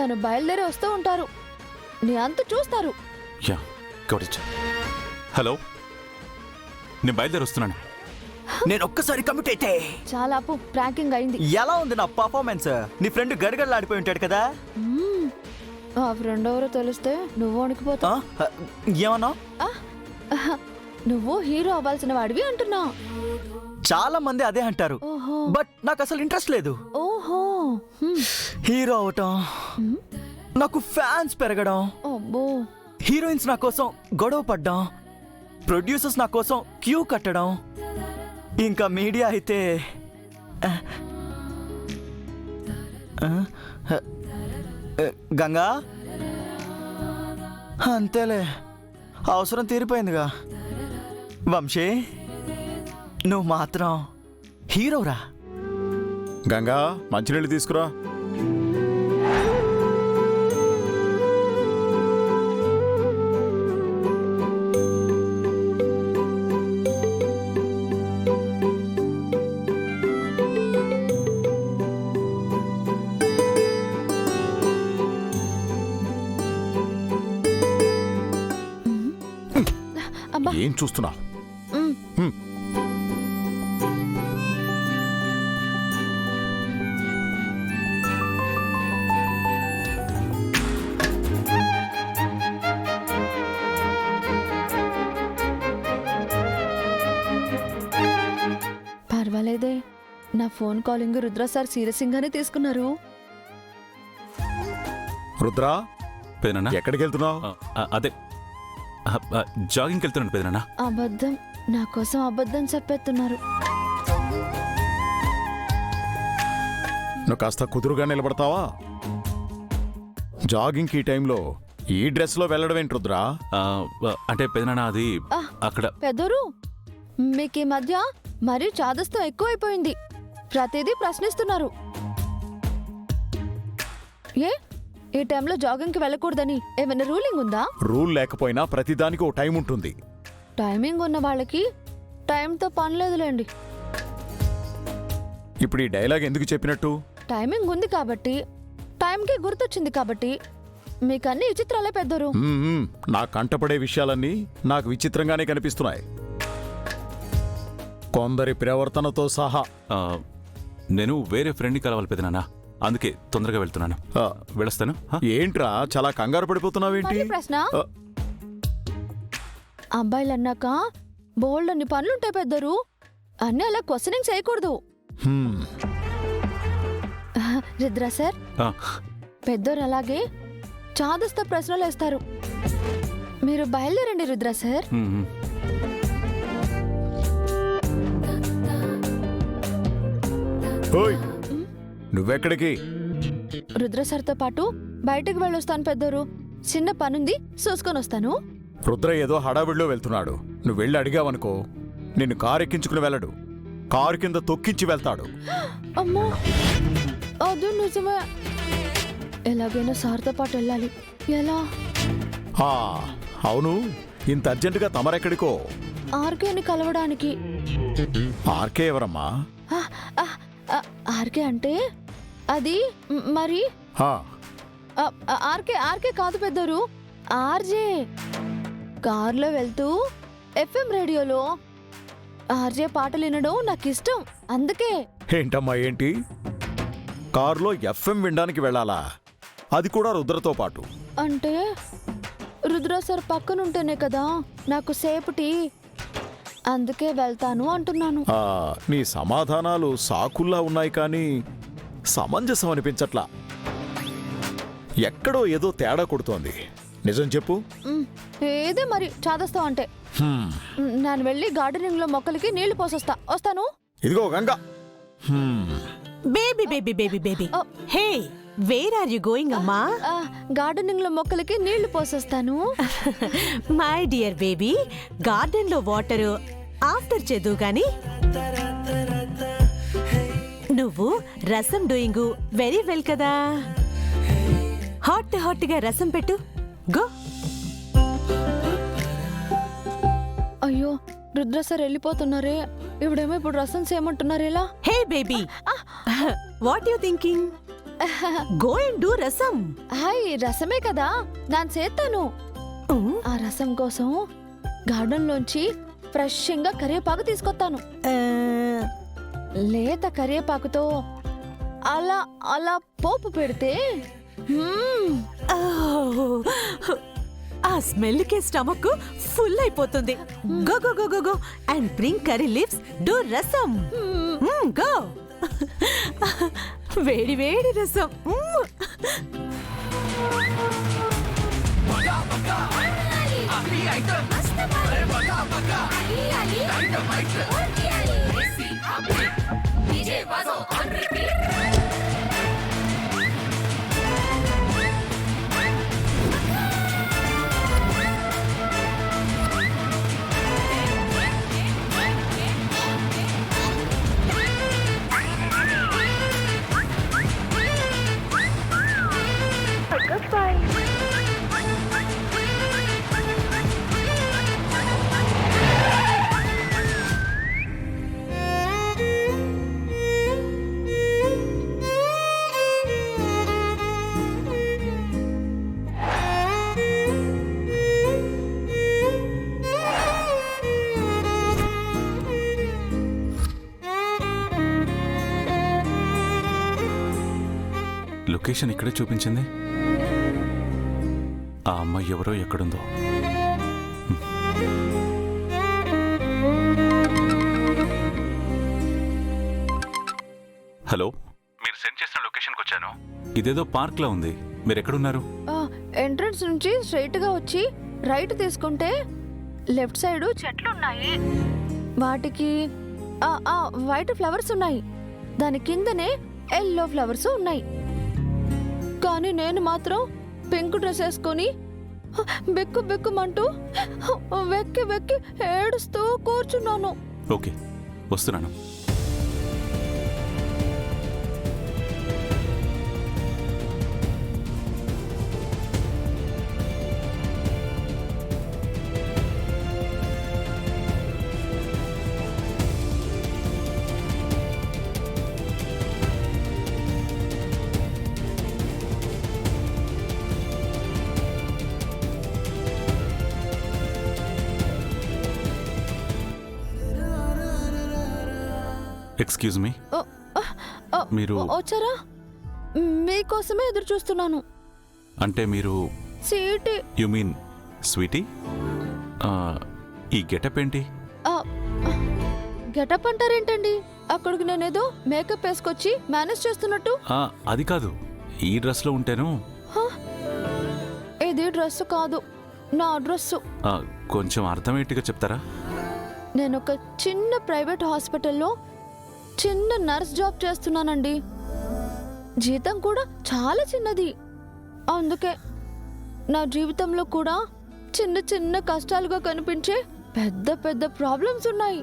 తను బయలుదేరి వస్తూ ఉంటారు. నీ అంత చూస్తారు. యా గౌడిచ్చా. హలో, నేను బయలుదేరి వస్తున్నాను. నేను ఒక్కసారి కమిట్ అయితే చాలా అప్పు ప్రాంకింగ్ అయింది. ఎలా ఉంది నా పర్ఫార్మెన్స్? నీ ఫ్రెండ్ గడగడలాడిపోయి ఉంటాడు కదా. ఆ ఫ్రెండ్ ఎవరో తెలిస్తే నువ్వు వణికిపోతావు. ఏమన్నా? నువ్వు హీరో అవ్వాల్సిన వాడివి అంటున్నా. చాలా మంది అదే అంటారు, బట్ నాకు అసలు ఇంట్రెస్ట్ లేదు. ఓహో, హీరో అవటం, నాకు ఫ్యాన్స్ పెరగడం, హీరోయిన్స్ నా కోసం గొడవ పడ్డం, ప్రొడ్యూసర్స్ నా కోసం క్యూ కట్టడం, ఇంకా మీడియా అయితే గంగా అంతేలే, అవసరం తీరిపోయిందిగా. వంశీ, నువ్వు మాత్రం హీరోరా. గంగా, మంచినీళ్ళు తీసుకురా. ఏం చూస్తున్నావు? పర్వాలేదే, నా ఫోన్ కాలింగ్ రుద్ర సార్ సీరియసింగ్ గానే తీసుకున్నారు. రుద్రా, పెదనాన్న ఎక్కడికి వెళ్తున్నావు? అదే జాగింగ్కి వెళ్తున్నాను పెదనాన్న. అబద్ధం, నా కోసం అబద్ధం చెప్పేస్తున్నారు. నువ్వు కాస్త కుదురుగా నిలబడతావా? జాగింగ్ ఈ టైంలో ఈ డ్రెస్ లో వెళ్ళడం ఏంటి రుద్రా? అంటే పెదనాన్న అది అక్కడ. పెద్దరు, మీకు ఈ మధ్య మరీ చాదస్తం ఎక్కువైపోయింది. ప్రతిదీ ప్రశ్నిస్తున్నారు. ఏ ఈ టైంలో జాగింగ్కి వెళ్ళకూడదని ఏమైనా రూలింగ్ ఉందా? రూల్ లేకపోయినా ప్రతిదానికి ఓ టైం ఉంటుంది. టైమింగ్ ఉన్న వాళ్ళకి టైంతో పని లేదులేండి. ఇప్పుడు ఈ డైలాగ్ ఎందుకు చెప్పినట్టు? టైమింగ్ ఉంది కాబట్టి, టైంకి గుర్తొచ్చింది కాబట్టి. మీకన్నీ విచిత్రాలే పెద్దరు. నా కంటపడే విషయాలన్నీ నాకు విచిత్రంగానే కనిపిస్తున్నాయి, కొందరి ప్రవర్తనతో సహా. నేను వేరే ఫ్రెండ్ని కలవాలి పెదనాన్న, అందుకే తొందరగా వెళ్తున్నాను. వెళ్ళొస్తాను. ఏంట్రా చాలా కంగారు పడిపోతున్నావేంటి? ప్రశ్న, అబ్బాయిలు అన్నాక బోల్డ్ అన్ని పనులుంటాయి పెద్దరు. అన్నీ అలా క్వశ్చనింగ్ చేయకూడదు. రుద్ర సార్, పెద్దోరు అలాగే చాదస్త ప్రశ్నలు వేస్తారు. మీరు బయలుదేరండి రుద్ర సార్. నువ్వెక్కడికి? రుద్ర సార్తో పాటు బయటకు వెళ్ళొస్తాను పెద్దోరు. చిన్న పనుంది, చూసుకొని వస్తాను. రుద్ర ఏదో హడావిడిలో వెళ్తున్నాడు. నువ్వు వెళ్ళి అడిగావనుకో, నిన్ను కారు ఎక్కించుకుని వెళ్ళడు, కారు కింద తొక్కించి వెళ్తాడు. అమ్మో, అది నిజమే. ఎలాగైనా సార్తో పాటు వెళ్ళాలి. ఎలా? అవును, ఇంత అర్జెంటుగా తమరెక్కడికో? ఆర్కేని కలవడానికి. ఆర్కే ఎవరమ్మా? ఆర్కే అంటే అది మరి ఆర్కే కాదు పెద్దరు, ఆర్జే. కార్లో వెళ్తూ ఎఫ్ఎం రేడియోలో ఆర్జే పాటలు వినడం నాకు ఇష్టం, అందుకే. ఏంటమ్మా ఏంటి? కారులో ఎఫ్ఎం వినడానికి వెళ్ళాలా? అది కూడా రుద్రతో పాటు? అంటే రుద్ర సార్ పక్కనుంటేనే కదా నాకు సేఫ్టీ, అందుకే వెళ్తాను అంటున్నాను. నీ సమాధానాలు సాకుల్లా ఉన్నాయి కానీ సమంజసం అనిపించట్లా. ఎక్కడో ఏదో తేడా కొడుతోంది. నిజం చెప్పు. ఏదే మరి చాదస్తావు అంటే. నేను వెళ్ళి గార్డెనింగ్ లో మొక్కలకి నీళ్లు పోసొస్తా. వస్తాను. ఇదిగో Ganga. Baby baby baby baby hey, where are you going అమ్మా? గార్డెనింగ్ లో మొక్కలకి నీళ్లు పోసొస్తాను. మై డియర్ బేబీ, గార్డెన్ లో వాటర్ ఆఫ్టర్ చేద్దు గాని నువ్వు రసం డూయింగ్ వెరీ వెల్ కదా. హాట్ హాట్ గా రసం పెట్టు. గో. అయ్యో, రుద్ర సార్ వెళ్ళిపోతున్నారే. ఇవిడేమో ఇప్పుడు రసం చేయమంటున్నారు. ఎలా? Hey baby, what you thinking? Go and do రసం. హాయ్ రసమే కదా నాన్ చేస్తాను. ఆ రసం కోసం గార్డెన్ లోంచి ఫ్రెష్గా కరివేపాకు తీసుకొస్తాను. లేత కరివేపాకుతో అలా అలా పోపు పెడితే ఆ స్మెల్ కి స్టమక్ ఫుల్ అయిపోతుంది. Go go go go go and bring curry leaves, do రసం. గో. వేడి వేడి రసం. లొకేషన్ ఇక్కడే చూపించింది. ఆ అమ్మాయి ఎవరో ఎక్కడుందో. హలో, మీరు సెండ్ చేసిన లొకేషన్కి వచ్చాను. ఇదేదో పార్క్ లా ఉంది. మీరు ఎక్కడున్నారు? ఎంట్రన్స్ నుంచి స్ట్రైట్ గా వచ్చి రైట్ తీసుకుంటే లెఫ్ట్ సైడ్ చెట్లున్నాయి. వాటికి వైట్ ఫ్లవర్స్ ఉన్నాయి. దాని కిందనే ఎల్లో ఫ్లవర్స్ ఉన్నాయి. కానీ నేను మాత్రం పింక్ డ్రెస్ వేసుకొని బెక్కు బెక్కుమంటూ వెక్కి వెక్కి ఏడుస్తూ కూర్చున్నాను. ఓకే, వస్తున్నాను. ఎక్స్క్యూజ్ మీ, మీరు వచ్చారా? మీకోసమే ఎదురు చూస్తున్నాను. అంటే మీరు సీటీ. You mean sweetie? ఈ గెటప్ ఏంటి? గెటప్ అంటారేంటండి? అక్కడికి నేనేదో మేకప్ వేసుకొచ్చి మేనేజ్ చేస్తున్నట్టు. అది కాదు, ఈ డ్రెస్లో ఉంటేను. ఇది డ్రెస్ కాదు, నా డ్రెస్సు. కొంచెం అర్థమయ్యేట్టుగా చెప్తారా? నేను ఒక చిన్న ప్రైవేట్ హాస్పిటల్లో చిన్న నర్స్ జాబ్ చేస్తున్నానండి. జీతం కూడా చాలా చిన్నది. అందుకే నా జీవితంలో కూడా చిన్న చిన్న కష్టాలుగా కనిపించే పెద్ద పెద్ద ప్రాబ్లమ్స్ ఉన్నాయి.